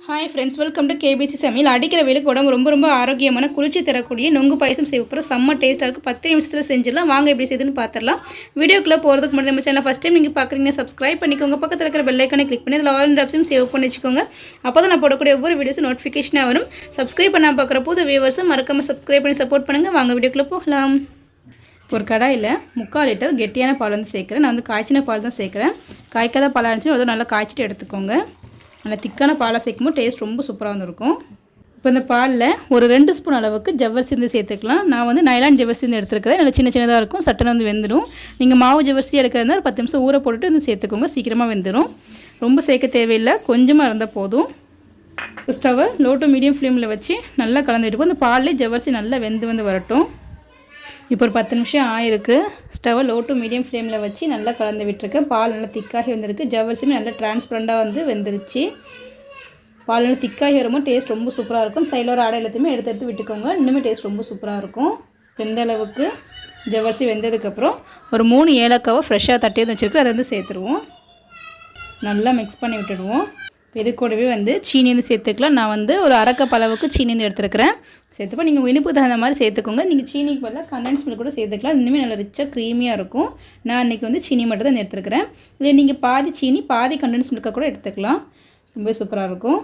Hi friends, welcome to KBC சமையல். அடிக்கிற வெயிலுக்கு உடம்பு ரொம்ப ஆரோக்கியமான குளிர்ச்சி தரக்கூடிய நொங்கு பாயசம் செய்ய போகிறோம். செம்ம டேஸ்ட்டாக இருக்கும். 10 நிமிஷத்தில் செஞ்சிடலாம். வாங்க எப்படி செய்யுதுன்னு பார்த்துடலாம். வீடியோக்குள்ளே போகிறதுக்கு முன்னாடி நம்ம சேனல் ஃபஸ்ட் டைம் நீங்கள் பார்க்குறீங்கன்னா சப்ஸ்கிரைப் பண்ணிக்கோங்க. பக்கத்தில் இருக்கிற பெல் ஐக்கானை கிளிக் பண்ணி அதில் ஆல் ஆப்ஷன் சேவ் பண்ணி வச்சுக்கோங்க. அப்போ தான் நான் போடக்கூடிய ஒவ்வொரு வீடியோஸும் நோட்டிஃபிகேஷனாக வரும். சப்ஸ்கிரைப் பண்ணால் பார்க்குற புது வியூவர்ஸும் மறக்காமல் சப்ஸ்கிரைப் பண்ணி சப்போர்ட் பண்ணுங்கள். வாங்க வீடியோக்குள்ளே போகலாம். ஒரு கடாயில் 3/4 லிட்டர் கெட்டியான பால் வந்து சேர்க்குறேன். நான் வந்து காய்ச்சின பால் தான் சேர்க்குறேன். காய்க்காத பால் இருந்துச்சுன்னா அதை நல்லா காய்ச்சிட்டு எடுத்துக்கோங்க. நல்லா திக்கான பாலை சேர்க்கும்போது டேஸ்ட் ரொம்ப சூப்பராக வந்துருக்கும். இப்போ இந்த பாலில் ஒரு 2 ஸ்பூன் அளவுக்கு ஜவ்வரிசி வந்து சேர்த்துக்கலாம். நான் வந்து நைலான் ஜவ்வரிசி வந்து எடுத்துருக்கிறேன். நல்லா சின்னதாக இருக்கும். சட்டனை வந்து வெந்துடும். நீங்கள் மாவு ஜவ்வரிசி எடுக்கிறதா ஒரு 10 நிமிஷம் ஊற போட்டுட்டு வந்து சேர்த்துக்கோங்க. சீக்கிரமாக வெந்துடும். ரொம்ப சேர்க்க தேவையில்லை, கொஞ்சமாக இருந்தால் போதும். இப்போ ஸ்டவ்வை லோ டு மீடியம் ஃப்ளேமில் வச்சு நல்லா கலந்துட்டு இந்த பால்லேயே ஜவ்வரிசி நல்லா வெந்து வரட்டும். இப்போ ஒரு 10 நிமிஷம் ஆயிருக்கு. ஸ்டவ்வை லோ டு மீடியம் ஃப்ளேமில் வச்சு நல்லா கலந்து விட்டுருக்கேன். பால் நல்லா திக்காகி வந்திருக்கு. ஜவ்வரிசியுமே நல்லா டிரான்ஸ்பரண்டாக வந்து வெந்துருச்சு. பால் நல்லா திக்காகி வரும்போது டேஸ்ட் ரொம்ப சூப்பராக இருக்கும். சைடில் ஒரு ஆடை எல்லாத்தையுமே எடுத்து விட்டுக்கோங்க. இன்னுமே டேஸ்ட் ரொம்ப சூப்பராக இருக்கும். வெந்த அளவுக்கு ஜவ்வரிசி வெந்ததுக்கப்புறம் ஒரு 3 ஏலக்காவை ஃப்ரெஷ்ஷாக தட்டி வந்து வச்சுருக்கு. அதை வந்து சேர்த்துருவோம். நல்லா மிக்ஸ் பண்ணி விட்டுடுவோம். இது கூடவே வந்து சீனி வந்து சேர்த்துக்கலாம். நான் வந்து ஒரு 1/2 கப் அளவுக்கு சீனி வந்து எடுத்துருக்கிறேன். சேர்த்துப்போ நீங்கள் இனிப்பு தகுந்த மாதிரி சேர்த்துக்கோங்க. நீங்கள் சீனிக்கு பதிலாக கண்டென்ஸ் மில்க் கூட சேர்த்துக்கலாம். இன்னுமே நல்லா ரிச்சாக க்ரீமியாக இருக்கும். நான் இன்றைக்கி வந்து சீனி மட்டும் தான் எடுத்துருக்கிறேன். இல்லை நீங்கள் பாதி சீனி பாதி கண்டென்ஸ் மில்காக கூட எடுத்துக்கலாம். ரொம்ப சூப்பராக இருக்கும்.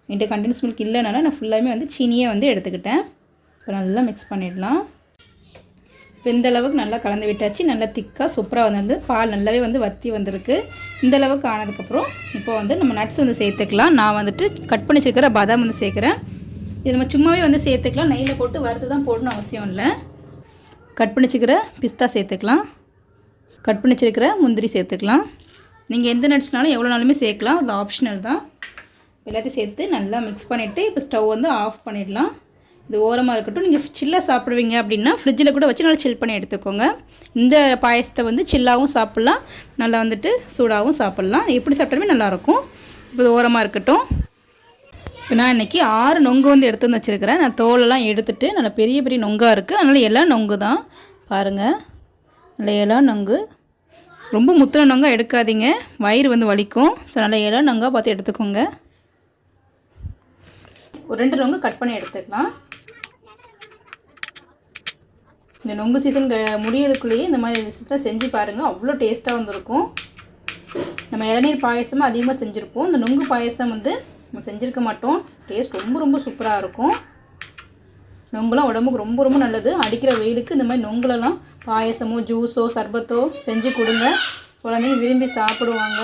என்கிட்ட கண்டென்ஸ் மில்க் இல்லைனால நான் ஃபுல்லாகவே வந்து சீனியே வந்து எடுத்துக்கிட்டேன். இப்போ நல்லா மிக்ஸ் பண்ணிடலாம். இப்போ இந்த அளவுக்கு நல்லா கலந்து விட்டாச்சு. நல்லா திக்காக சூப்பராக வந்து பால் நல்லாவே வந்து வற்றி வந்திருக்கு. இந்த அளவுக்கு ஆனதுக்கப்புறம் இப்போ வந்து நம்ம நட்ஸ் வந்து சேர்த்துக்கலாம். நான் வந்துட்டு கட் பண்ணி வச்சுருக்கிற பாதாம் வந்து சேர்க்குறேன். இது நம்ம சும்மாவே வந்து சேர்த்துக்கலாம். நெய்யில் போட்டு வறுத்து தான் போடணும் அவசியம் இல்லை. கட் பண்ணி வச்சுக்கிற பிஸ்தா சேர்த்துக்கலாம். கட் பண்ணி வச்சுருக்கிற முந்திரி சேர்த்துக்கலாம். நீங்கள் எந்த நட்ஸ்னாலும் எவ்வளோ நாளுமே சேர்க்கலாம். அது ஆப்ஷனல் தான். எல்லாத்தையும் சேர்த்து நல்லா மிக்ஸ் பண்ணிவிட்டு இப்போ ஸ்டவ் வந்து ஆஃப் பண்ணிடலாம். இது ஓரமாக இருக்கட்டும். நீங்கள் சில்லாக சாப்பிடுவீங்க அப்படின்னா ஃப்ரிட்ஜில் கூட வச்சு நல்லா சில் பண்ணி எடுத்துக்கோங்க. இந்த பாயசத்தை வந்து சில்லாகவும் சாப்பிட்லாம், நல்லா வந்துட்டு சூடாகவும் சாப்பிட்லாம். எப்படி சாப்பிட்டாலுமே நல்லாயிருக்கும். இப்போ இது ஓரமாக இருக்கட்டும். இப்போ நான் இன்றைக்கி 6 நொங்கு வந்து எடுத்து வந்து வச்சுருக்கிறேன். நான் தோலெல்லாம் எடுத்துகிட்டு நல்லா பெரிய நொங்காக இருக்குது. அதனால் எல்லாம் நொங்கு தான் பாருங்கள். நல்லா எல்லாம் நொங்கு. ரொம்ப முத்தின நொங்காக எடுக்காதீங்க, வயிறு வந்து வலிக்கும். ஸோ நல்லா எல்லாம் நொங்காக பார்த்து எடுத்துக்கோங்க. ஒரு 2 நொங்கு கட் பண்ணி எடுத்துக்கலாம். இந்த நொங்கு சீசன் முடியறதுக்குள்ளேயே இந்த மாதிரி ரெசிபிலாம் செஞ்சு பாருங்கள். அவ்வளோ டேஸ்ட்டாக வந்துருக்கும். நம்ம இளநீர் பாயசமாக அதிகமாக செஞ்சுருப்போம். இந்த நொங்கு பாயசம் வந்து நம்ம செஞ்சுருக்க மாட்டோம். டேஸ்ட் ரொம்ப சூப்பராக இருக்கும். நொங்குலாம் உடம்புக்கு ரொம்ப நல்லது. அடிக்கிற வெயிலுக்கு இந்த மாதிரி நொங்குலலாம் பாயசமோ ஜூஸோ சர்பத்தோ செஞ்சு கொடுங்க. குழந்தைங்க விரும்பி சாப்பிடுவாங்க.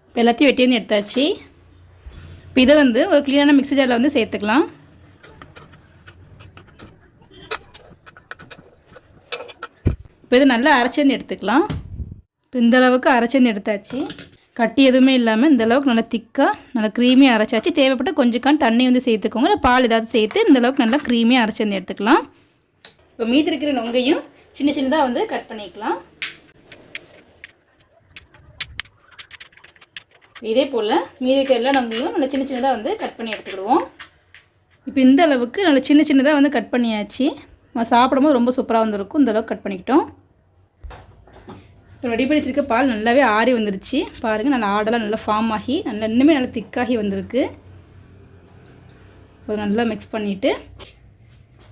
இப்போ எல்லாத்தையும் வெட்டி வந்து எடுத்தாச்சு. இப்போ இதை வந்து ஒரு க்ளீனான மிக்ஸி ஜாரில் வந்து சேர்த்துக்கலாம். இப்போ இதை நல்லா அரைச்சேந்து எடுத்துக்கலாம். இப்போ இந்த அளவுக்கு அரைச்சேந்து எடுத்தாச்சு. கட்டி எதுவுமே இல்லாமல் இந்த அளவுக்கு நல்லா திக்காக நல்லா க்ரீமியாக அரைச்சாச்சு. தேவைப்பட்ட கொஞ்சம் தண்ணி வந்து சேர்த்துக்கோங்க. இல்லை பால் ஏதாவது சேர்த்து இந்த அளவுக்கு நல்லா க்ரீமியாக அரைச்சேந்து எடுத்துக்கலாம். இப்போ மீதி இருக்கிற நொங்கையும் சின்னதாக வந்து கட் பண்ணிக்கலாம். இதே போல் மீதி இருக்கிற எல்லா நொங்கையும் நல்லா சின்னதாக வந்து கட் பண்ணி எடுத்துக்கிடுவோம். இப்போ இந்த அளவுக்கு நல்லா சின்னதாக வந்து கட் பண்ணியாச்சு. சாப்பிடும்போது ரொம்ப சூப்பராக வந்துருக்கும். இந்த அளவுக்கு கட் பண்ணிக்கிட்டோம். இப்போ ரெடி பண்ணி வச்சுருக்க பால் நல்லாவே ஆறி வந்துருச்சு. பாருங்கள், நல்லா ஆடெல்லாம் நல்லா ஃபார்ம் ஆகி இன்னுமே நல்லா திக்காகி வந்திருக்கு. இப்போ நல்லா மிக்ஸ் பண்ணிவிட்டு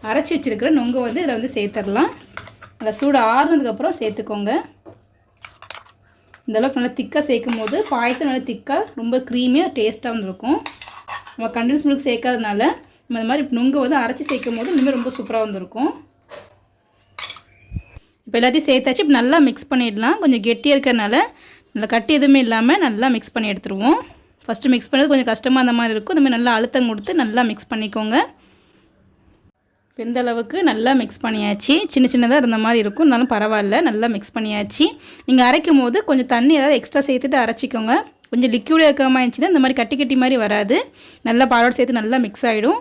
அரைச்சி வச்சுருக்கிற நொங்கை வந்து இதில் வந்து சேர்த்துடலாம். நல்லா சூடு ஆறுனதுக்கப்புறம் சேர்த்துக்கோங்க. இந்தளவுக்கு நல்லா திக்காக சேர்க்கும் போது பாயசம் நல்லா திக்காக ரொம்ப க்ரீமியாக டேஸ்ட்டாக வந்துருக்கும். நம்ம கண்டென்ஸ் மில்க் சேர்க்காதனால நம்ம இந்த மாதிரி நொங்கு வந்து அரைச்சி சேர்க்கும் போது இன்னுமே ரொம்ப சூப்பராக வந்துருக்கும். இப்போ எல்லாத்தையும் சேர்த்தாச்சு. இப்போ நல்லா மிக்ஸ் பண்ணிடலாம். கொஞ்சம் கெட்டியாக இருக்கிறதுனால நல்லா கட்டி எதுவுமே இல்லாமல் நல்லா மிக்ஸ் பண்ணி எடுத்துருவோம். ஃபஸ்ட்டு மிக்ஸ் பண்ணது கொஞ்சம் கஷ்டமாக அந்த மாதிரி இருக்கும். இந்தமாதிரி நல்லா அழுத்தம் கொடுத்து நல்லா மிக்ஸ் பண்ணிக்கோங்க. இந்த அளவுக்கு நல்லா மிக்ஸ் பண்ணியாச்சு. சின்னதாக இருந்த மாதிரி இருக்கும், இருந்தாலும் பரவாயில்ல. நல்லா மிக்ஸ் பண்ணியாச்சு. நீங்கள் அரைக்கும் போது கொஞ்சம் தண்ணி ஏதாவது எக்ஸ்ட்ரா சேர்த்துட்டு அரைச்சிக்கோங்க. கொஞ்சம் லிக்யூடாக இருக்கிற மாதிரி இருந்துச்சுன்னா இந்த மாதிரி கட்டி மாதிரி வராது. நல்லா பாலோடு சேர்த்து நல்லா மிக்ஸ் ஆகிடும்.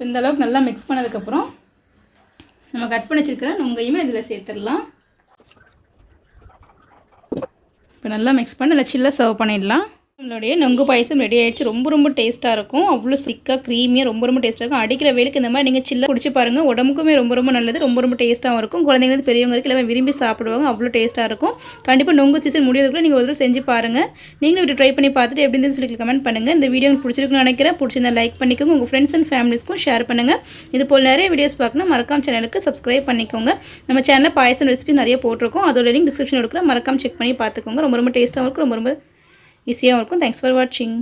இந்த அளவுக்கு நல்லா மிக்ஸ் பண்ணதுக்கப்புறம் நம்ம கட் பண்ணி வச்சுருக்கிற நொங்கையுமே இதில் சேர்த்துடலாம். இப்போ நல்லா மிக்ஸ் பண்ணி நல்லா சில்லாக சர்வ் பண்ணிடலாம். நம்மளுடைய நொங்கு பாயசம் ரெடி ஆகிடுச்சு. ரொம்ப டேஸ்ட்டாக இருக்கும். அவ்வளோ திக்காக க்ரீமியாக ரொம்ப டேஸ்ட்டாக இருக்கும். அடிக்கிற வெயிலுக்கு இந்த மாதிரி நீங்கள் சில்ல குடிச்சு பாருங்கள். உடம்புக்குமே ரொம்ப நல்லது. ரொம்ப டேஸ்ட்டாகவும் இருக்கும். குழந்தைங்களுக்கு பெரியவங்க வரைக்கும் எல்லாமே விரும்பி சாப்பிடுவாங்க. அவ்வளோ டேஸ்ட்டாக இருக்கும். கண்டிப்பாக நொங்கு சீசன் முடியறதுக்குள்ள நீங்கள் ஒரு தடவை செஞ்சு பாருங்கள். நீங்களும் இப்படி ட்ரை பண்ணி பார்த்துட்டு எப்படி இருந்துன்னு சொல்லி கமெண்ட் பண்ணுங்கள். இந்த வீடியோ உங்களுக்கு பிடிச்சிருக்குன்னு நினைக்கிறேன். பிடிச்சிருந்தா லைக் பண்ணிக்கோங்க. உங்கள் ஃப்ரெண்ட்ஸ் அண்ட் ஃபேமிலிஸ்க்கும் ஷேர் பண்ணுங்கள். இது போல் நிறைய வீடியோஸ் பார்க்கணும் மறக்காம சேனலுக்கு சப்ஸ்கிரைப் பண்ணிக்கோங்க. நம்ம சேனலில் பாயசம் ரெசிபி நிறைய போட்டிருக்கோம். அதோட லிங்க் டிஸ்கிரிப்ஷன் கொடுக்குறேன். மறக்காம செக் பண்ணி பார்த்துக்கோங்க. ரொம்ப டேஸ்ட்டாகவும் இருக்கும். ரொம்ப ஈஸியாகவும் இருக்கும். தேங்க்ஸ் ஃபார் வாட்சிங்.